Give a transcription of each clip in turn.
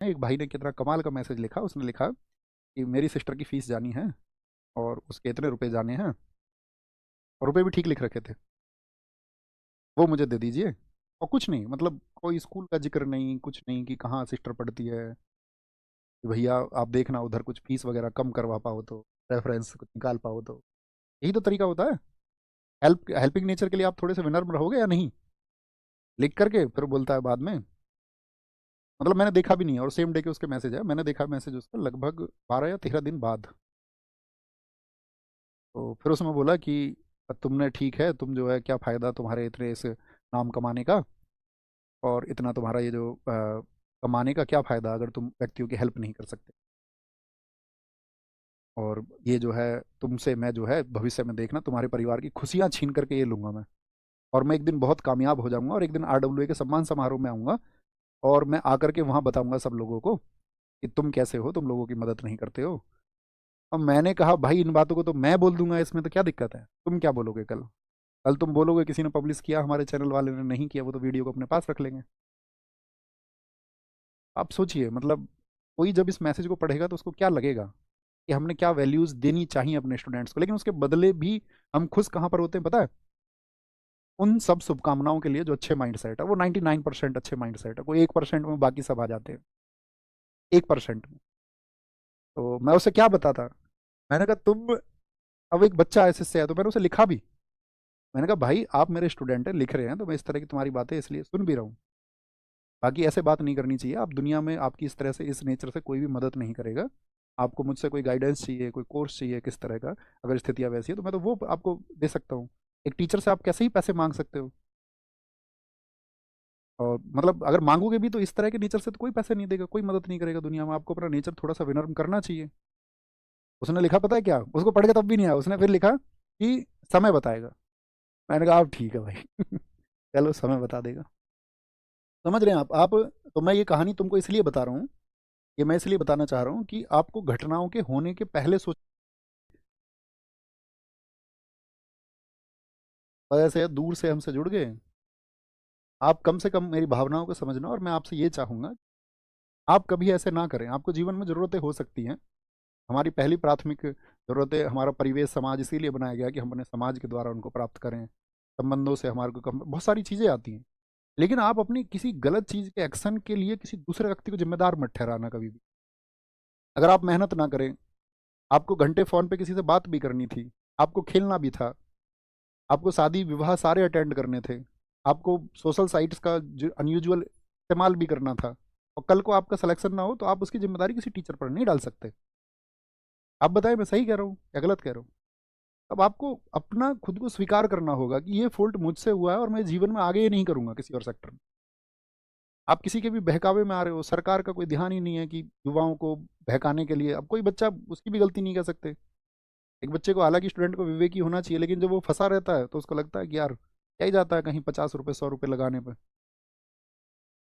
एक भाई ने कितना कमाल का मैसेज लिखा, उसने लिखा कि मेरी सिस्टर की फीस जानी है और उसके इतने रुपए जाने हैं, और रुपए भी ठीक लिख रखे थे, वो मुझे दे दीजिए। और कुछ नहीं, मतलब कोई स्कूल का जिक्र नहीं, कुछ नहीं कि कहाँ सिस्टर पढ़ती है, कि भैया आप देखना उधर कुछ फीस वगैरह कम करवा पाओ तो, रेफरेंस कुछ निकाल पाओ तो। यही तो तरीका होता है। हेल्पिंग नेचर के लिए आप थोड़े से विनम्र रहोगे या नहीं? लिख करके फिर बोलता है बाद में, मतलब मैंने देखा भी नहीं है, और सेम डे के उसके मैसेज है, मैंने देखा मैसेज उसका लगभग 12 या 13 दिन बाद। तो फिर उसमें बोला कि तुमने ठीक है, तुम जो है क्या फ़ायदा तुम्हारे इतने इस नाम कमाने का, और इतना तुम्हारा ये जो कमाने का क्या फ़ायदा अगर तुम व्यक्तियों की हेल्प नहीं कर सकते। और ये जो है तुमसे मैं जो है भविष्य में देखना तुम्हारे परिवार की खुशियां छीन करके ये लूंगा मैं, और मैं एक दिन बहुत कामयाब हो जाऊंगा और एक दिन आरडब्ल्यूए के सम्मान समारोह में आऊंगा, और मैं आकर के वहां बताऊंगा सब लोगों को कि तुम कैसे हो, तुम लोगों की मदद नहीं करते हो। अब मैंने कहा भाई इन बातों को तो मैं बोल दूंगा, इसमें तो क्या दिक्कत है, तुम क्या बोलोगे कल? कल तुम बोलोगे किसी ने पब्लिश किया, हमारे चैनल वाले ने नहीं किया, वो तो वीडियो को अपने पास रख लेंगे। आप सोचिए, मतलब कोई जब इस मैसेज को पढ़ेगा तो उसको क्या लगेगा कि हमने क्या वैल्यूज देनी चाहिए अपने स्टूडेंट्स को, लेकिन उसके बदले भी हम खुश कहाँ पर होते हैं पता है? उन सब शुभकामनाओं के लिए जो अच्छे माइंडसेट है, वो 99% अच्छे माइंडसेट है, कोई 1% में बाकी सब आ जाते हैं, 1% में। तो मैं उसे क्या बताता, मैंने कहा तुम, अब एक बच्चा ऐसे से है तो मैंने उसे लिखा भी, मैंने कहा भाई आप मेरे स्टूडेंट हैं, लिख रहे हैं तो मैं इस तरह की तुम्हारी बातें इसलिए सुन भी रहा हूँ, बाकी ऐसे बात नहीं करनी चाहिए। आप दुनिया में आपकी इस तरह से इस नेचर से कोई भी मदद नहीं करेगा। आपको मुझसे कोई गाइडेंस चाहिए, कोई कोर्स चाहिए किस तरह का, अगर स्थितियाँ वैसी है तो मैं तो वो आपको दे सकता हूँ। एक टीचर से आप कैसे ही पैसे मांग सकते हो? और मतलब अगर मांगोगे भी तो इस तरह के नेचर से तो कोई पैसे नहीं देगा, कोई मदद नहीं करेगा दुनिया में। आपको अपना नेचर थोड़ा सा विनम्र करना चाहिए। उसने लिखा पता है क्या, उसको पढ़ के तब भी नहीं आया, उसने फिर लिखा कि समय बताएगा। मैंने कहा आप ठीक है भाई चलो समय बता देगा। समझ रहे हैं आप? तो मैं ये कहानी तुमको इसलिए बता रहा हूँ, ये मैं इसलिए बताना चाह रहा हूँ कि आपको घटनाओं के होने के पहले सोच, ऐसे दूर से हमसे जुड़ गए। आप कम से कम मेरी भावनाओं को समझना, और मैं आपसे ये चाहूंगा आप कभी ऐसे ना करें। आपको जीवन में ज़रूरतें हो सकती हैं, हमारी पहली प्राथमिक ज़रूरतें हमारा परिवेश समाज इसीलिए बनाया गया कि हम अपने समाज के द्वारा उनको प्राप्त करें। संबंधों से हमारे को बहुत सारी चीज़ें आती हैं, लेकिन आप अपनी किसी गलत चीज़ के एक्शन के लिए किसी दूसरे व्यक्ति को जिम्मेदार मत ठहराना कभी भी। अगर आप मेहनत ना करें, आपको घंटे फ़ोन पे किसी से बात भी करनी थी, आपको खेलना भी था, आपको शादी विवाह सारे अटेंड करने थे, आपको सोशल साइट्स का जो अनयूजुअल इस्तेमाल भी करना था, और कल को आपका सिलेक्शन ना हो तो आप उसकी जिम्मेदारी किसी टीचर पर नहीं डाल सकते। आप बताएं मैं सही कह रहा हूँ या गलत कह रहा हूँ? अब आपको अपना खुद को स्वीकार करना होगा कि ये फॉल्ट मुझसे हुआ है, और मैं जीवन में आगे ये नहीं करूंगा किसी और सेक्टर में। आप किसी के भी बहकावे में आ रहे हो, सरकार का कोई ध्यान ही नहीं है कि युवाओं को बहकाने के लिए। अब कोई बच्चा, उसकी भी गलती नहीं कर सकते। एक बच्चे को, हालांकि स्टूडेंट को विवेकी होना चाहिए, लेकिन जब वो फंसा रहता है तो उसको लगता है कि यार क्या ही जाता है कहीं 50 रुपये 100 रुपये लगाने पर।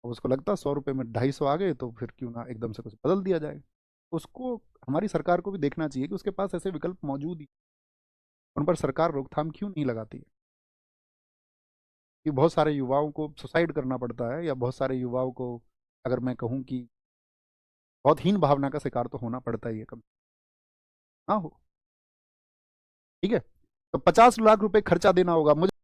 अब उसको लगता है 100 रुपये में 250 आ गए तो फिर क्यों ना एकदम से कुछ बदल दिया जाए। उसको, हमारी सरकार को भी देखना चाहिए कि उसके पास ऐसे विकल्प मौजूद ही, उन पर सरकार रोकथाम क्यों नहीं लगाती है? कि बहुत सारे युवाओं को सुसाइड करना पड़ता है, या बहुत सारे युवाओं को, अगर मैं कहूँ कि बहुत हीन भावना का शिकार तो होना पड़ता ही है, कम ना हो। ठीक है, तो 50 लाख रुपए खर्चा देना होगा मुझे।